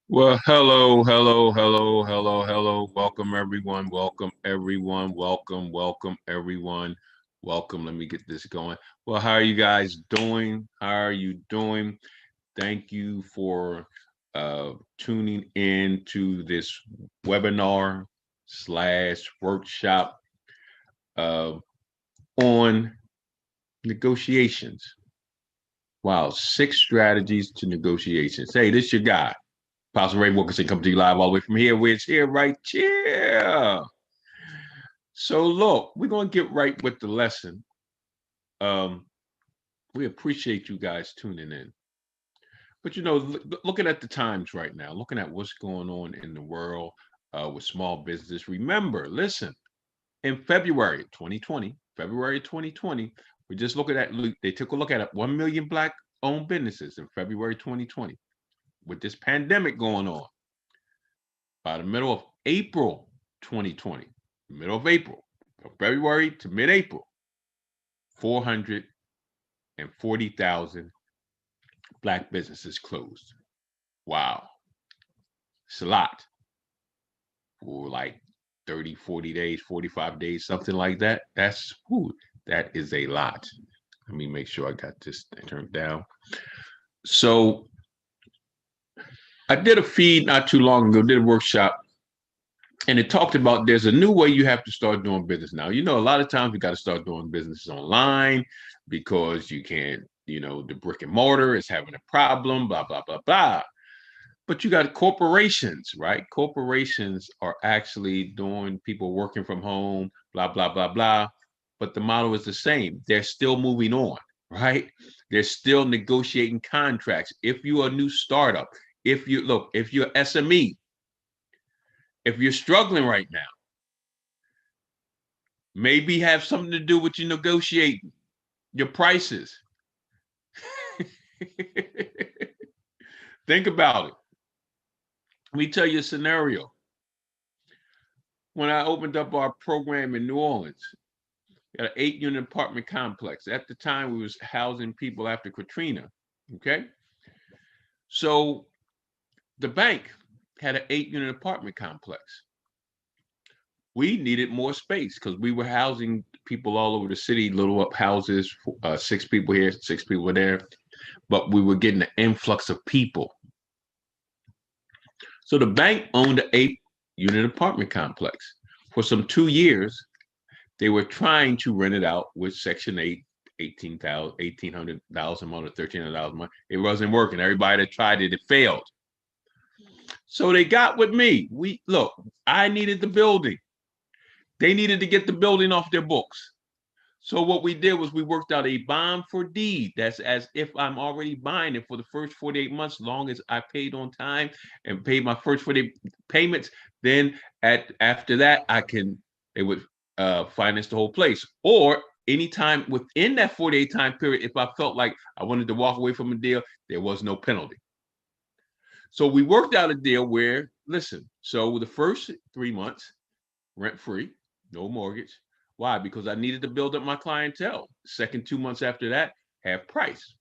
Well, hello. Welcome, everyone. Welcome, everyone. Welcome, everyone. Welcome. Let me get this going. Well, how are you guys doing? How are you doing? Thank you for tuning in to this webinar slash workshop uh, on negotiations. Wow, 6 strategies to negotiations. Hey, this your guy. Pastor Ray Wilkerson coming to you live all the way from here, where it's here, right here. So look, we're gonna get right with the lesson. Um, we appreciate you guys tuning in. But looking at the times right now, looking at what's going on in the world with small business. Remember, listen, in February 2020, we're just looking at. They took a look at it. 1 million Black-owned businesses in February 2020. With this pandemic going on, by the middle of April 2020, middle of April, from February to mid-April, 440,000 Black businesses closed. Wow. It's a lot for like 30, 40 days, 45 days, something like that. That is a lot. Let me make sure I got this turned down. So I did a feed not too long ago, did a workshop, and it talked about there's a new way you have to start doing business now. A lot of times we got to start doing business online because you can't, the brick and mortar is having a problem, blah, blah, blah, blah. But you got corporations, right? Corporations are actually doing people working from home, blah, blah, blah, blah. But the model is the same. They're still moving on, right? They're still negotiating contracts. If you're a new startup, if you're SME, if you're struggling right now, maybe have something to do with you negotiating your prices. Think about it. Let me tell you a scenario. When I opened up our program in New Orleans, we had an 8-unit apartment complex. At the time, we was housing people after Katrina. Okay. So the bank had an 8-unit apartment complex. We needed more space because we were housing people all over the city, little up houses, 6 people here, 6 people there, but we were getting an influx of people. So the bank owned an 8-unit apartment complex. For some 2 years, they were trying to rent it out with Section 8, $1,800 a month or $1,300 a month. It wasn't working. Everybody that tried it, it failed. So they got with me. I needed the building. They needed to get the building off their books. So what we did was we worked out a bond for deed. That's as if I'm already buying it for the first 48 months, long as I paid on time and paid my first 48 payments. Then after that, they would finance the whole place. Or anytime within that 48 time period, if I felt like I wanted to walk away from a deal, there was no penalty. So we worked out a deal where, listen, so the first 3 months, rent free, no mortgage. Why? Because I needed to build up my clientele. Second 2 months after that, half price.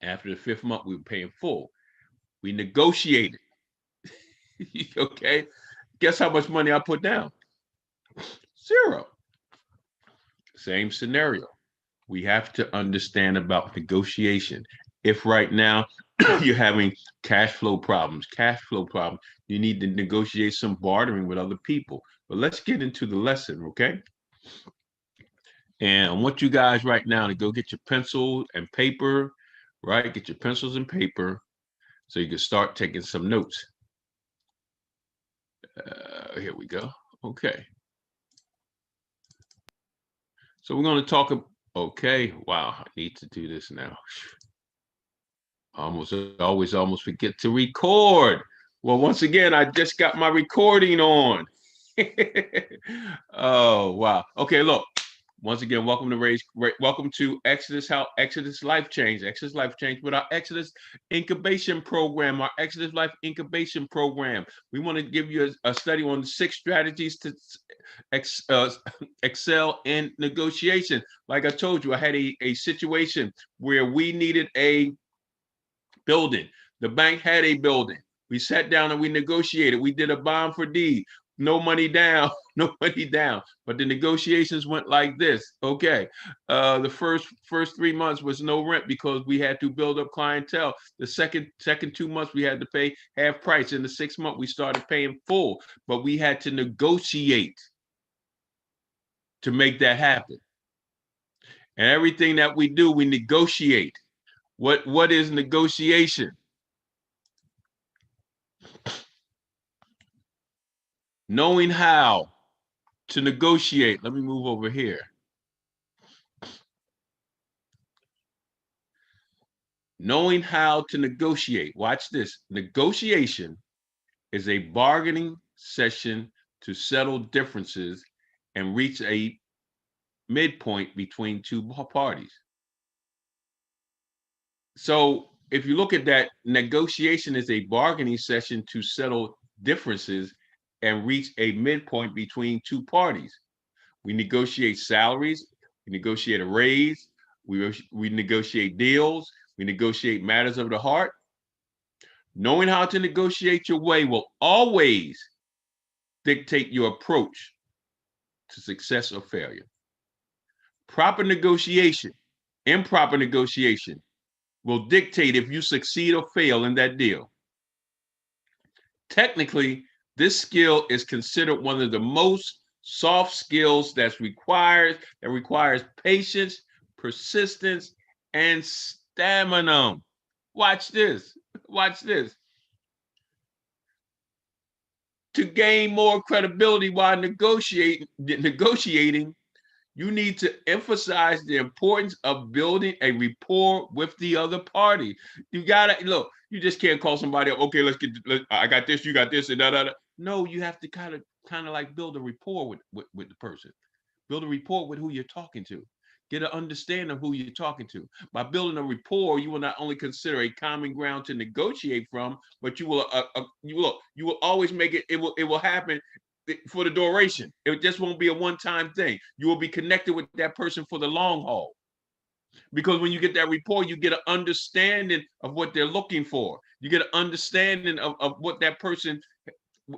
After the fifth month, we were paying full. We negotiated. Okay. Guess how much money I put down? Zero. Same scenario. We have to understand about negotiation. If right now you're having cash flow problems, you need to negotiate some bartering with other people. But let's get into the lesson, okay? And I want you guys right now to go get your pencil and paper, right? Get your pencils and paper so you can start taking some notes. Here we go. Okay. So we're going to talk. Okay. Wow. I need to do this now. Almost forget to record. Well, once again, I just got my recording on. Oh, wow. Okay, look. Once again, welcome to Exodus Life Change with our Exodus incubation program, our Exodus Life incubation program. We want to give you a study on 6 strategies to excel in negotiation. Like I told you, I had a situation where we needed a building. The bank had a building. We sat down and we negotiated. We did a bond for deed. No money down, no money down. But the negotiations went like this. Okay, the first 3 months was no rent because we had to build up clientele. The second 2 months we had to pay half price. In the 6th month we started paying full, but we had to negotiate to make that happen. And everything that we do, we negotiate. What is negotiation? Knowing how to negotiate. Let me move over here. Knowing how to negotiate. Watch this. Negotiation is a bargaining session to settle differences and reach a midpoint between 2 parties. So if you look at that, negotiation is a bargaining session to settle differences and reach a midpoint between 2 parties. We negotiate salaries, we negotiate a raise, we negotiate deals, we negotiate matters of the heart. Knowing how to negotiate your way will always dictate your approach to success or failure. Proper negotiation, improper negotiation will dictate if you succeed or fail in that deal. Technically, this skill is considered one of the most soft skills that requires patience, persistence, and stamina. Watch this. Watch this. To gain more credibility while negotiating, you need to emphasize the importance of building a rapport with the other party. You gotta look. You just can't call somebody up. Okay, I got this. You got this, and da da da. No, you have to kind of like build a rapport with the person. Build a rapport with who you're talking to. Get an understanding of who you're talking to. By building a rapport, you will not only consider a common ground to negotiate from, but you will always make it. It will happen for the duration. It just won't be a one-time thing. You will be connected with that person for the long haul. Because when you get that rapport, you get an understanding of what they're looking for. You get an understanding of what that person,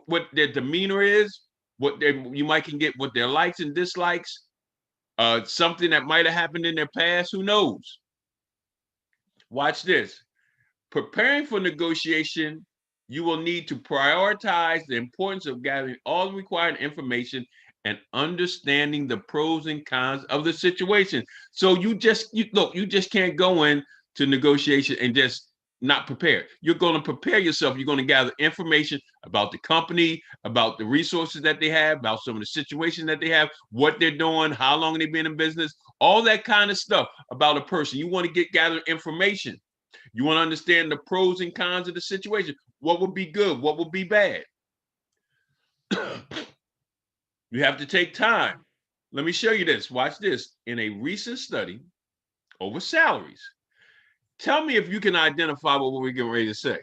what their demeanor is, you might can get what their likes and dislikes, something that might have happened in their past. Who knows? Watch this. Preparing for negotiation, you will need to prioritize the importance of gathering all the required information and understanding the pros and cons of the situation. So you just can't go in to negotiation and just not prepared. You're going to prepare yourself. You're going to gather information about the company, about the resources that they have, about some of the situations that they have, what they're doing, how long they've been in business, all that kind of stuff about a person. You want to gather information. You want to understand the pros and cons of the situation. What would be good? What would be bad? You have to take time. Let me show you this. Watch this. In a recent study over salaries, tell me if you can identify what we're getting ready to say.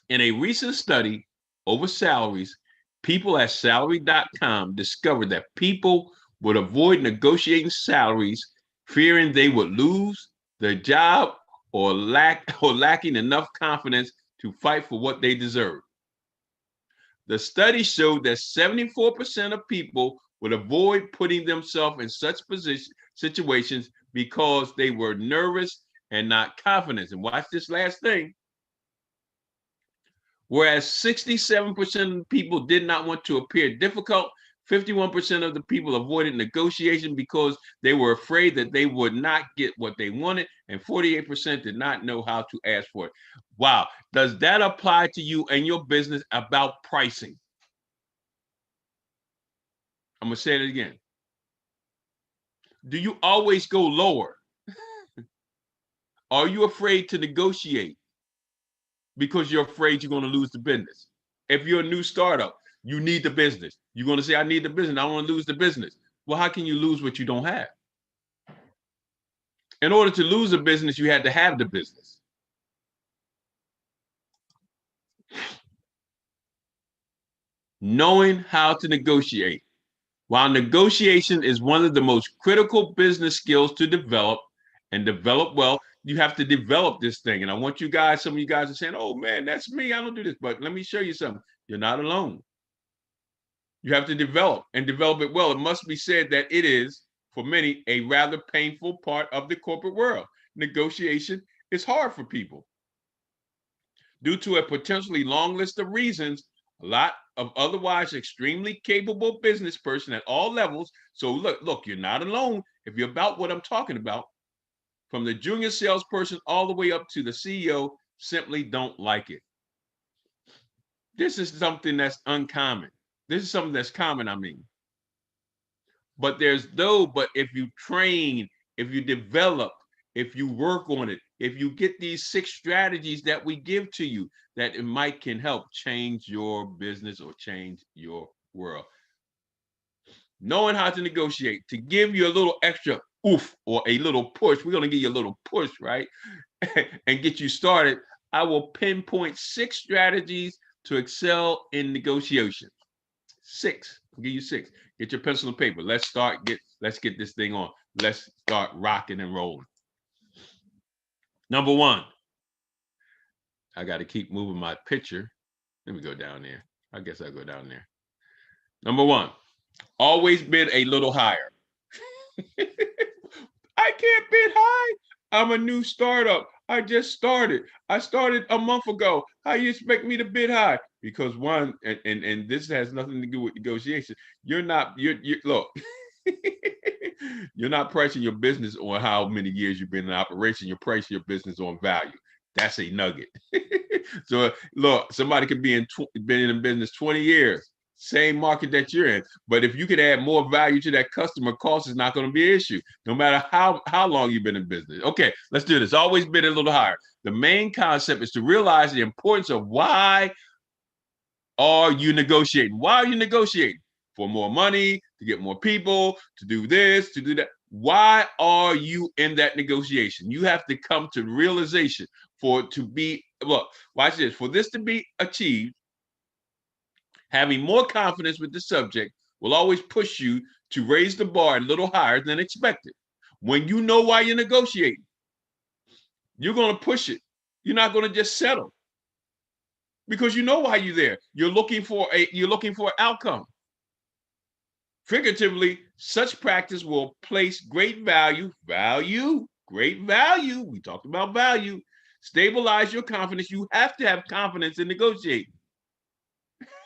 In a recent study over salaries, people at salary.com discovered that people would avoid negotiating salaries, fearing they would lose their job or lacking enough confidence to fight for what they deserve. The study showed that 74% of people would avoid putting themselves in such situations because they were nervous and not confident. And watch this last thing. Whereas 67% of people did not want to appear difficult, 51% of the people avoided negotiation because they were afraid that they would not get what they wanted, and 48% did not know how to ask for it. Wow. Does that apply to you and your business about pricing? I'm going to say it again. Do you always go lower? Are you afraid to negotiate because you're afraid you're going to lose the business? If you're a new startup, you need the business. You're going to say, I need the business. I want to lose the business. Well, how can you lose what you don't have? In order to lose a business, you had to have the business. Knowing how to negotiate. While negotiation is one of the most critical business skills to develop and develop well, you have to develop this thing. And I want you guys, some of you guys are saying, oh man, that's me. I don't do this. But let me show you something. You're not alone. You have to develop and develop it well. It must be said that it is, for many, a rather painful part of the corporate world. Negotiation is hard for people. Due to a potentially long list of reasons, a lot of otherwise extremely capable business person at all levels. So look, you're not alone if you're about what I'm talking about. From the junior salesperson all the way up to the CEO, simply don't like it. This is something that's uncommon. This is something that's common, I mean. But if you train, if you develop, if you work on it, if you get these 6 strategies that we give to you, that it might can help change your business or change your world. Knowing how to negotiate, to give you a little extra oof or a little push. We're going to give you a little push, right? And get you started. I will pinpoint 6 strategies to excel in negotiation. 6. I'll give you 6. Get your pencil and paper. Let's get this thing on. Let's start rocking and rolling. Number 1. I got to keep moving my picture. Let me go down there. I guess I'll go down there. Number 1, always bid a little higher. I can't bid high. I'm a new startup. I just started. I started a month ago. How you expect me to bid high? Because one, and this has nothing to do with negotiation. You're look, you're not pricing your business on how many years you've been in operation. You're pricing your business on value. That's a nugget. So look, somebody could been in business 20 years, same market that you're in. But if you could add more value to that customer, cost is not going to be an issue, no matter how long you've been in business. Okay, let's do this. Always bid a little higher. The main concept is to realize the importance of why are you negotiating? Why are you negotiating? For more money, to get more people, to do this, to do that. Why are you in that negotiation? You have to come to realization for it to be, look, watch this. For this to be achieved, having more confidence with the subject will always push you to raise the bar a little higher than expected. When you know why you're negotiating, you're going to push it. You're not going to just settle because you know why you're there. You're looking for an outcome. Figuratively, such practice will place great value. We talked about value. Stabilize your confidence. You have to have confidence in negotiating.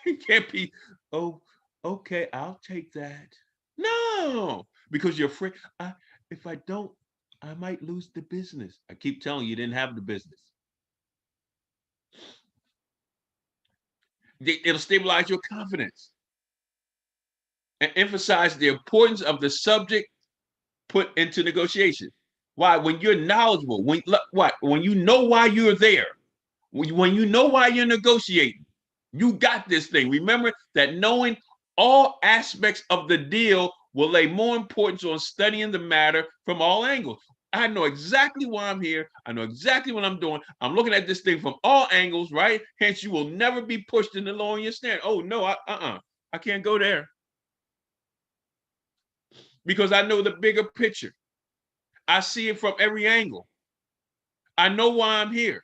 It can't be, oh, okay, I'll take that. No, because you're afraid. If I don't, I might lose the business. I keep telling you, you didn't have the business. It'll stabilize your confidence and emphasize the importance of the subject put into negotiation. Why? When you're knowledgeable, when you know why you're there, when you know why you're negotiating, you got this thing. Remember that knowing All aspects of the deal will lay more importance on studying the matter from all angles. I know exactly why I'm here. I know exactly what I'm doing. I'm looking at this thing from all angles, right? Hence, you will never be pushed into lowering your stand. Oh, no, I can't go there because I know the bigger picture. I see it from every angle. I know why I'm here.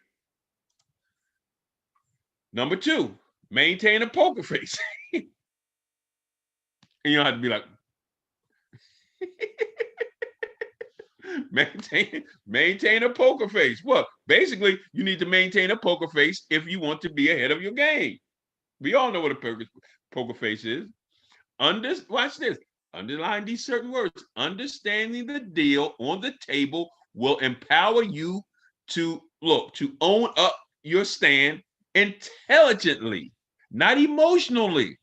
Number two, maintain a poker face. And you don't have to be like, maintain a poker face. Well, basically, you need to maintain a poker face if you want to be ahead of your game. We all know what a poker face is. Watch this. Underline these certain words. Understanding the deal on the table will empower you to own up your stand intelligently, not emotionally.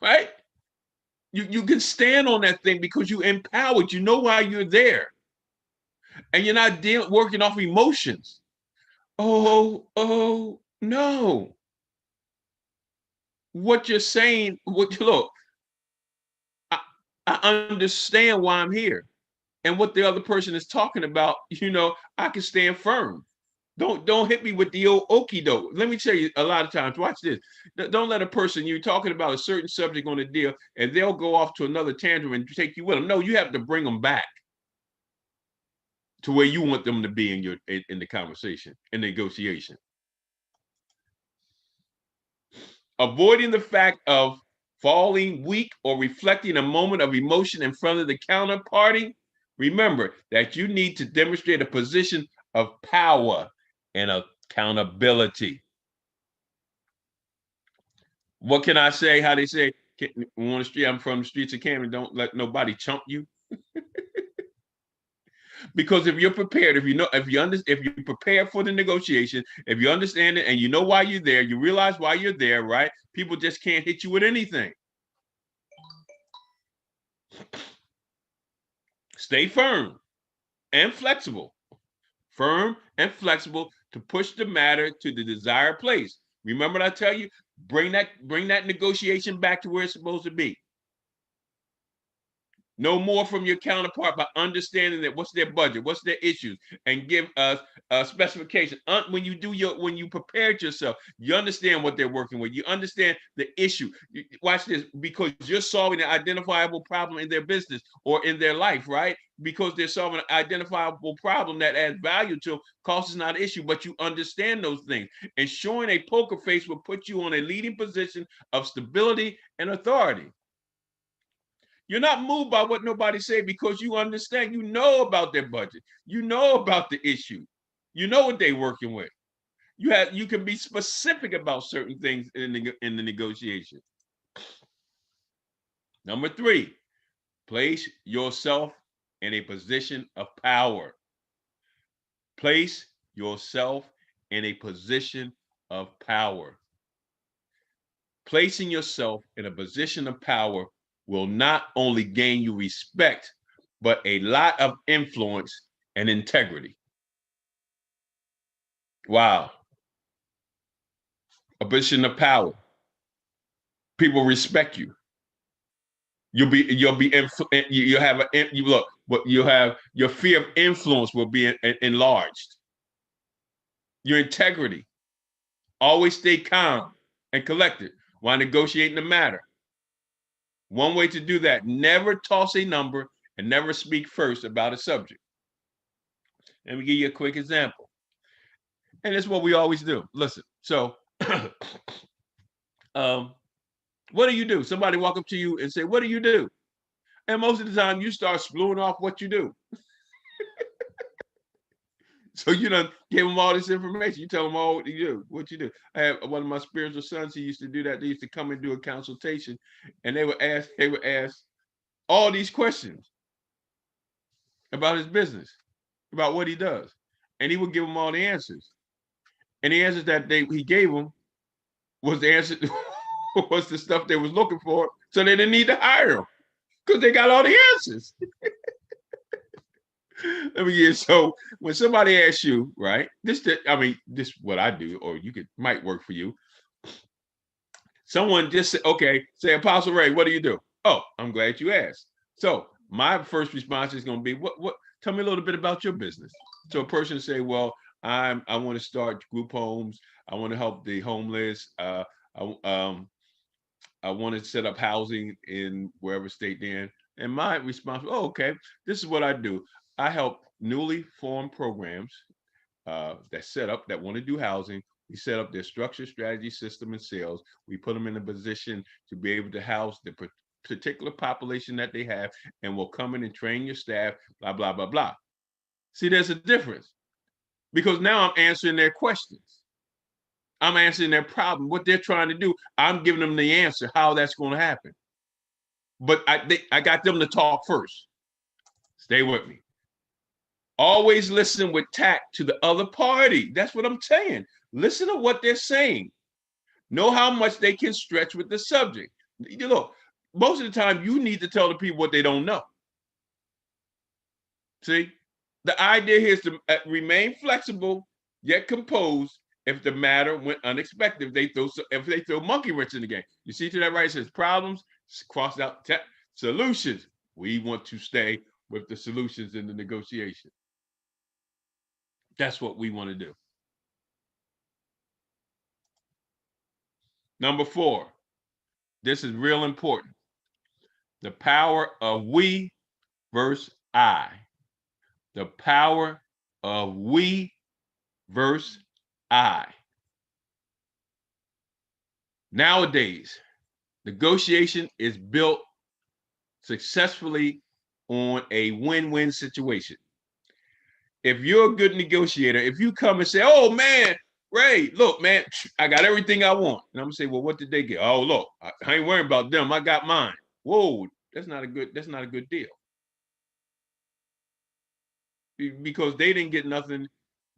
Right? You can stand on that thing because you empowered. You know why you're there. And you're not working off emotions. Oh, no. What you're saying, look, I understand why I'm here. And what the other person is talking about, I can stand firm. Don't hit me with the old okie doke. Let me tell you, a lot of times, watch this. Don't let a person, you're talking about a certain subject on a deal, and they'll go off to another tangent and take you with them. No, you have to bring them back to where you want them to be in the conversation, in negotiation. Avoiding the fact of falling weak or reflecting a moment of emotion in front of the counterparty. Remember that you need to demonstrate a position of power and accountability. What can I say? How they say on the street, I'm from the streets of Camden, don't let nobody chump you. Because if you're prepared, if you prepare for the negotiation, if you understand it and you know why you're there, you realize why you're there, right? People just can't hit you with anything. Stay firm and flexible. Firm and flexible to push the matter to the desired place. Remember what I tell you? Bring that negotiation back to where it's supposed to be. Know more from your counterpart by understanding that what's their budget, what's their issues, and give us a specification. When you prepared yourself, you understand what they're working with. You understand the issue. Watch this, because you're solving an identifiable problem in their business or in their life, right? Because they're solving an identifiable problem that adds value to them. Cost is not an issue, but you understand those things. And showing a poker face will put you on a leading position of stability and authority. You're not moved by what nobody say because you understand, you know about their budget. You know about the issue. You know what they're working with. You can be specific about certain things in the negotiation. Number 3, place yourself in a position of power. Place yourself in a position of power. Placing yourself in a position of power will not only gain you respect, but a lot of influence and integrity. Wow. A position of power. People respect you. You'll have your fear of influence will be enlarged. Your integrity. Always stay calm and collected while negotiating the matter. One way to do that, never toss a number and never speak first about a subject. Let me give you a quick example. And it's what we always do. Listen, so what do you do? Somebody walk up to you and say, what do you do? And most of the time you start spewing off what you do. So you done give them all this information. You tell them all what you do. I have one of my spiritual sons, he used to do that. They used to come and do a consultation and they would ask all these questions about his business, about what he does. And he would give them all the answers. And the answers that he gave them was the answer was the stuff they was looking for. So they didn't need to hire him because they got all the answers. So when somebody asks you, right, this is what I do, or might work for you. Someone just said, okay, say, Apostle Ray, what do you do? Oh, I'm glad you asked. So my first response is going to be, what, tell me a little bit about your business. So a person say, well, I want to start group homes. I want to help the homeless. I, um, I want to set up housing in wherever state they're in. And my response, oh, okay, this is what I do. I help newly formed programs that set up that want to do housing. We set up their structure, strategy, system, and sales. We put them in a position to be able to house the particular population that they have, and we'll come in and train your staff, blah, blah, blah, blah. See, there's a difference because now I'm answering their questions. I'm answering their problem, what they're trying to do. I'm giving them the answer, how that's going to happen. But I got them to talk first. Stay with me. Always listen with tact to the other party. That's what I'm saying. Listen to what they're saying. Know how much they can stretch with the subject. You know, most of the time you need to tell the people what they don't know. See, the idea here is to remain flexible yet composed if the matter went unexpected. If they throw monkey wrench in the game. You see to that right, it says problems, crossed out solutions. We want to stay with the solutions in the negotiation. That's what we want to do. Number 4, this is real important. The power of we versus I. The power of we versus I. Nowadays, negotiation is built successfully on a win-win situation. If you're a good negotiator, if you come and say, oh man, Ray, look, man, I got everything I want. And I'm gonna say, well, what did they get? Oh, look, I ain't worrying about them. I got mine. Whoa, that's not a good deal. Because they didn't get nothing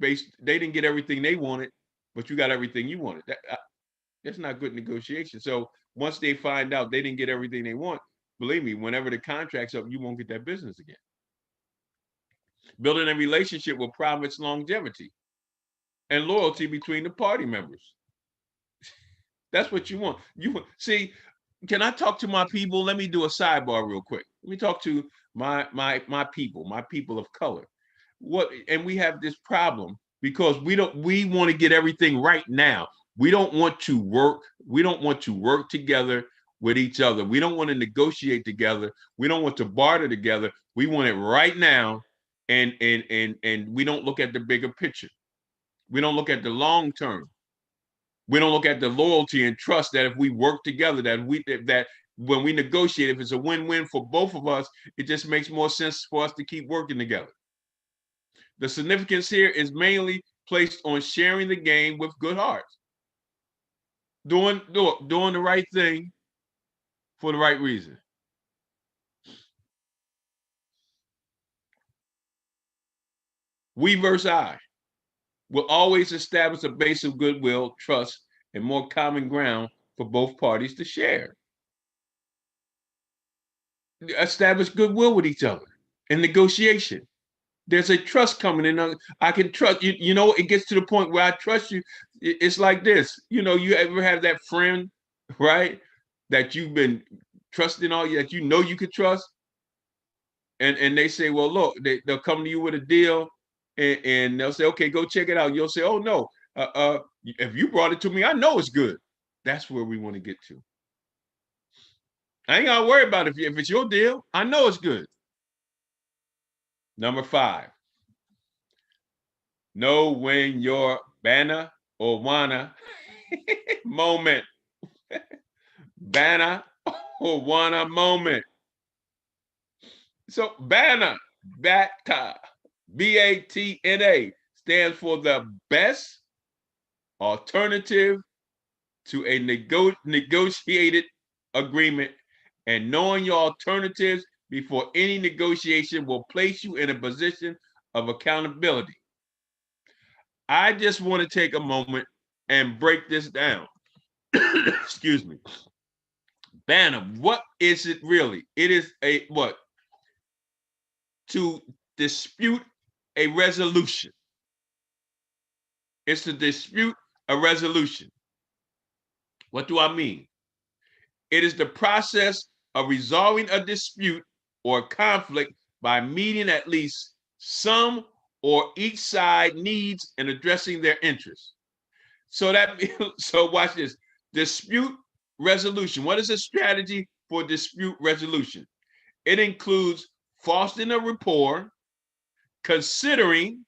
they didn't get everything they wanted, but you got everything you wanted. That's not good negotiation. So once they find out they didn't get everything they want, believe me, whenever the contract's up, you won't get that business again. Building a relationship will promise longevity and loyalty between the party members. That's what you want. See, can I talk to my people? Let me do a sidebar real quick. Let me talk to my people of color. And we have this problem because we want to get everything right now. We don't want to work together with each other. We don't want to negotiate together. We don't want to barter together. We want it right now, and we don't look at the bigger picture. We don't look at the long term. We don't look at the loyalty and trust that if we work together, that when we negotiate, if it's a win-win for both of us, it just makes more sense for us to keep working together. The significance here is mainly placed on sharing the game with good hearts, doing the right thing for the right reason. We versus I will always establish a base of goodwill, trust, and more common ground for both parties to share. Establish goodwill with each other in negotiation. There's a trust coming in. I can trust you. You know, it gets to the point where I trust you. It's like this. You know, you ever have that friend, right? That you've been trusting all that you know you could trust. And they say, well, look, they'll come to you with a deal and they'll say, okay, go check it out. You'll say, oh no, if you brought it to me, I know it's good. That's where we want to get to. I ain't gotta worry about it if it's your deal. I know it's good. Number 5, know when your banner or wanna moment. Banner or wanna moment. So BATNA, BATNA, stands for the best alternative to a negotiated agreement, and knowing your alternatives before any negotiation will place you in a position of accountability. I just want to take a moment and break this down. Excuse me. BATNA, what is it really? It is a what? To dispute a resolution. It's to dispute a resolution. What do I mean? It is the process of resolving a dispute or conflict by meeting at least some or each side needs and addressing their interests. So so watch this. Dispute resolution. What is a strategy for dispute resolution? It includes fostering a rapport, considering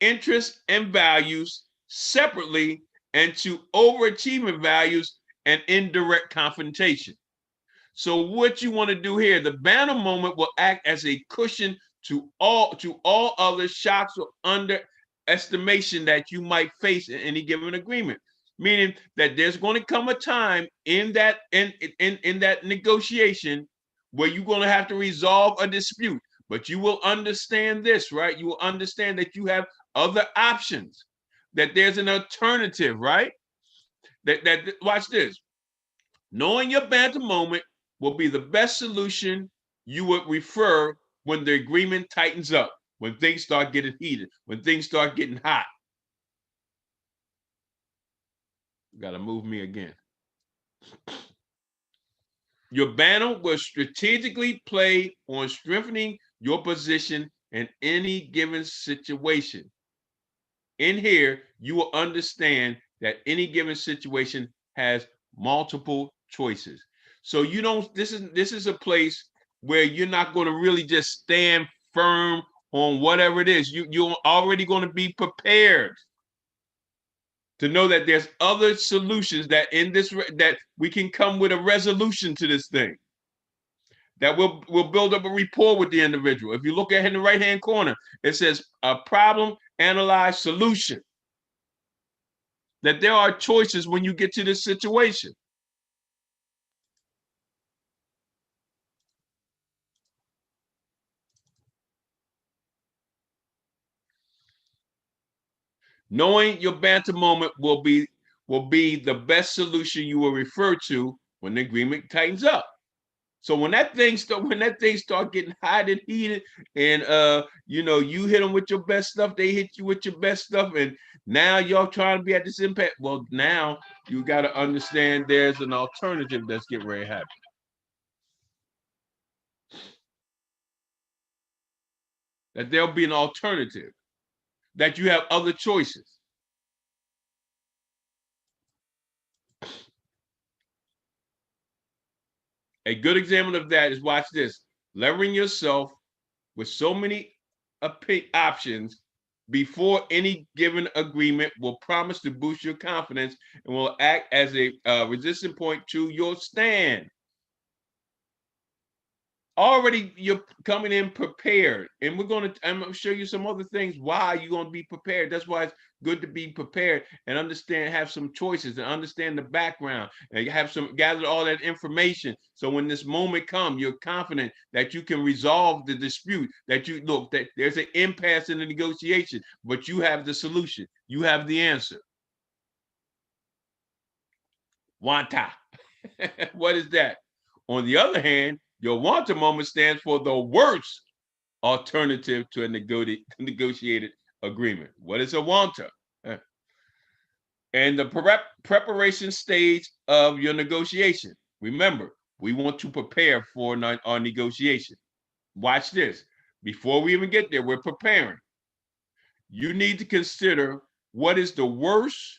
interests and values separately, and to overachievement values and indirect confrontation. So what you want to do here, the banner moment will act as a cushion to all other shocks or underestimation that you might face in any given agreement. Meaning that there's going to come a time in that in that negotiation where you're going to have to resolve a dispute. But you will understand this, right? You will understand that you have other options, that there's an alternative, right? That watch this. Knowing your banter moment will be the best solution you would refer when the agreement tightens up, when things start getting heated, when things start getting hot. You got to move me again. Your banner will strategically play on strengthening your position in any given situation. In here, you will understand that any given situation has multiple choices. So you don't, this is a place where you're not going to really just stand firm on whatever it is. You're already going to be prepared to know that there's other solutions that that we can come with a resolution to this thing, that will build up a rapport with the individual. If you look at it in the right hand corner, it says a problem, analyze, solution. That there are choices when you get to this situation. Knowing your banter moment will be the best solution you will refer to when the agreement tightens up. So when that thing start getting hot and heated, and you hit them with your best stuff, they hit you with your best stuff, and now y'all trying to be at this impact. Well, now you got to understand there's an alternative that's getting ready to happen. That there'll be an alternative. That you have other choices. A good example of that is, watch this, leveraging yourself with so many options before any given agreement will promise to boost your confidence and will act as a resistance point to your stand. Already you're coming in prepared, and I'm going to show you some other things why you're going to be prepared. That's why it's good to be prepared and understand, have some choices and understand the background and gather all that information. So when this moment comes, you're confident that you can resolve the dispute, that there's an impasse in the negotiation, but you have the solution. You have the answer. Wanta. What is that? On the other hand, your wanta moment stands for the worst alternative to a negotiated agreement. What is a wanta? And the preparation stage of your negotiation. Remember, we want to prepare for our negotiation. Watch this. Before we even get there, we're preparing. You need to consider what is the worst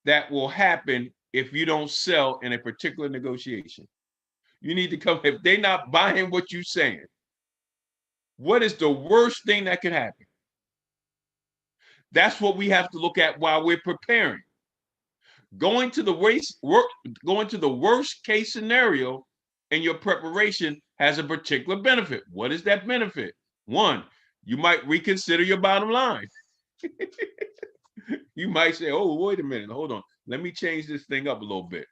that will happen if you don't sell in a particular negotiation. You need to come, if they're not buying what you're saying, what is the worst thing that could happen? That's what we have to look at while we're preparing. Going to the worst case scenario in your preparation has a particular benefit. What is that benefit? One, you might reconsider your bottom line. You might say, oh, wait a minute, hold on. Let me change this thing up a little bit.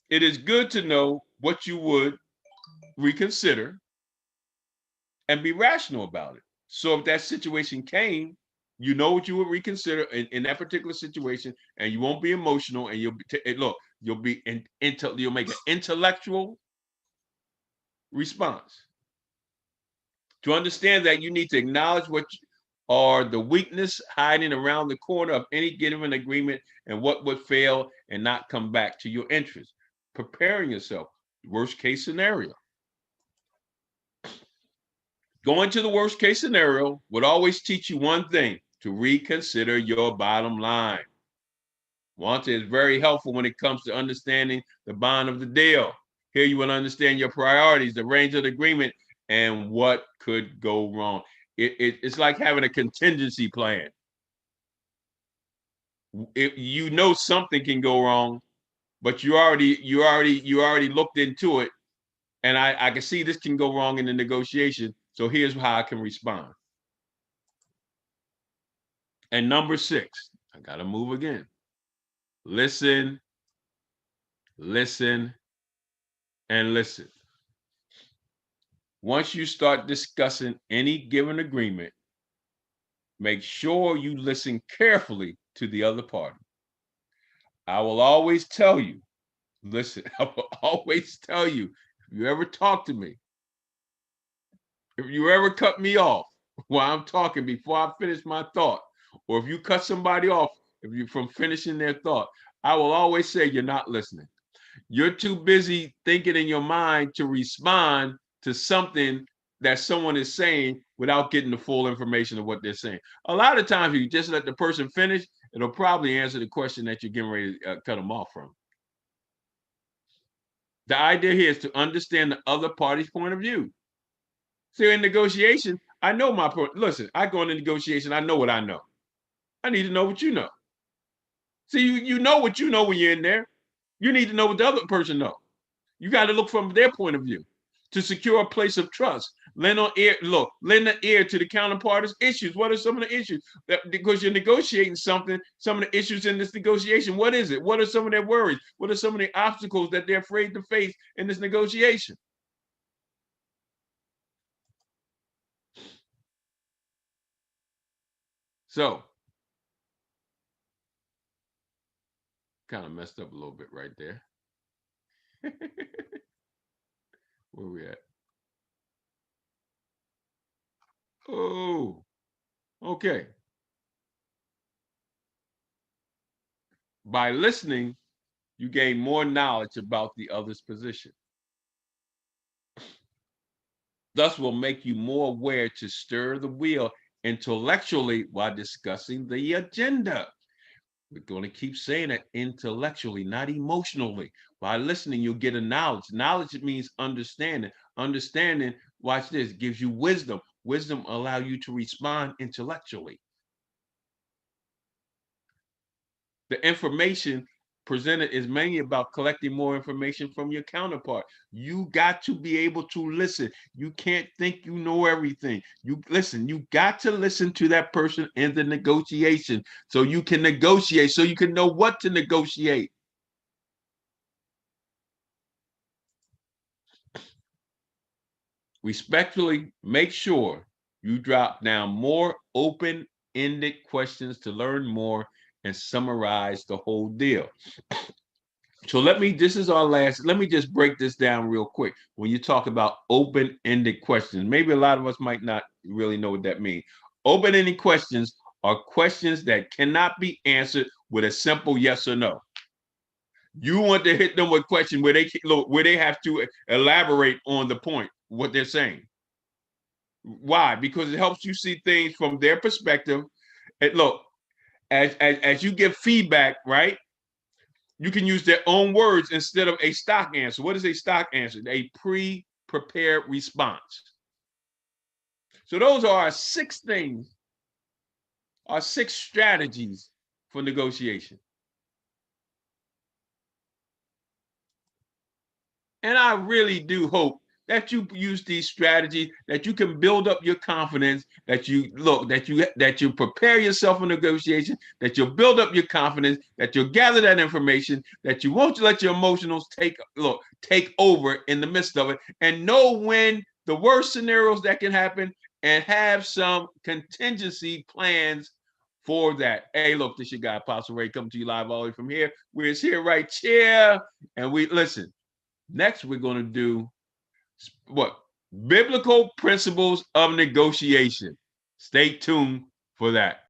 It is good to know what you would reconsider and be rational about it. So if that situation came, you know what you would reconsider in that particular situation, and you won't be emotional, and you'll make an intellectual response. To understand that, you need to acknowledge are the weakness hiding around the corner of any given agreement and what would fail and not come back to your interest. Preparing yourself. Worst case scenario. Going to the worst case scenario would always teach you one thing: to reconsider your bottom line. Once is very helpful when it comes to understanding the bond of the deal. Here you will understand your priorities, the range of the agreement, and what could go wrong. It's like having a contingency plan. You know something can go wrong, but you already looked into it, and I can see this can go wrong in the negotiation. So here's how I can respond. And number 6, I gotta move again. Listen, listen, and listen. Once you start discussing any given agreement, make sure you listen carefully to the other party. I will always tell you, listen, I will always tell you, if you ever talk to me, if you ever cut me off while I'm talking before I finish my thought, or if you cut somebody off if you from finishing their thought, I will always say you're not listening. You're too busy thinking in your mind to respond to something that someone is saying without getting the full information of what they're saying. A lot of times, if you just let the person finish, it'll probably answer the question that you're getting ready to cut them off from. The idea here is to understand the other party's point of view. So in negotiation, I know my point. Listen, I go into negotiation, I know what I know. I need to know what you know. See, you know what you know when you're in there. You need to know what the other person knows. You got to look from their point of view to secure a place of trust. Lend an ear to the counterparty's issues. What are some of the issues? Because you're negotiating something, some of the issues in this negotiation. What is it? What are some of their worries? What are some of the obstacles that they're afraid to face in this negotiation? So, kind of messed up a little bit right there. Where we at? Oh, okay. By listening, you gain more knowledge about the other's position. Thus will make you more aware to stir the wheel intellectually while discussing the agenda. We're going to keep saying it intellectually, not emotionally. By listening, you'll get a knowledge. Knowledge means understanding. Understanding, watch this, gives you wisdom. Wisdom allow you to respond intellectually. The information presented is mainly about collecting more information from your counterpart. You got to be able to listen. You can't think you know everything. You listen, you got to listen to that person in the negotiation so you can negotiate, so you can know what to negotiate. Respectfully, make sure you drop down more open-ended questions to learn more and summarize the whole deal. So this is our last, let me just break this down real quick. When you talk about open-ended questions, maybe a lot of us might not really know what that means. Open-ended questions are questions that cannot be answered with a simple yes or no. You want to hit them with questions where they have to elaborate on the point, what they're saying. Why? Because it helps you see things from their perspective. And look, as you give feedback, right? You can use their own words instead of a stock answer. What is a stock answer? A pre-prepared response. So those are our 6 things, our 6 strategies for negotiation. And I really do hope that you use these strategies, that you can build up your confidence, that you prepare yourself for negotiation, that you'll build up your confidence, that you'll gather that information, that you won't let your emotions take over in the midst of it, and know when the worst scenarios that can happen and have some contingency plans for that. Hey, look, this your guy, Apostle Ray, coming to you live all the way from here. We're here right here, and we listen. Next, we're going to do what? Biblical principles of negotiation. Stay tuned for that.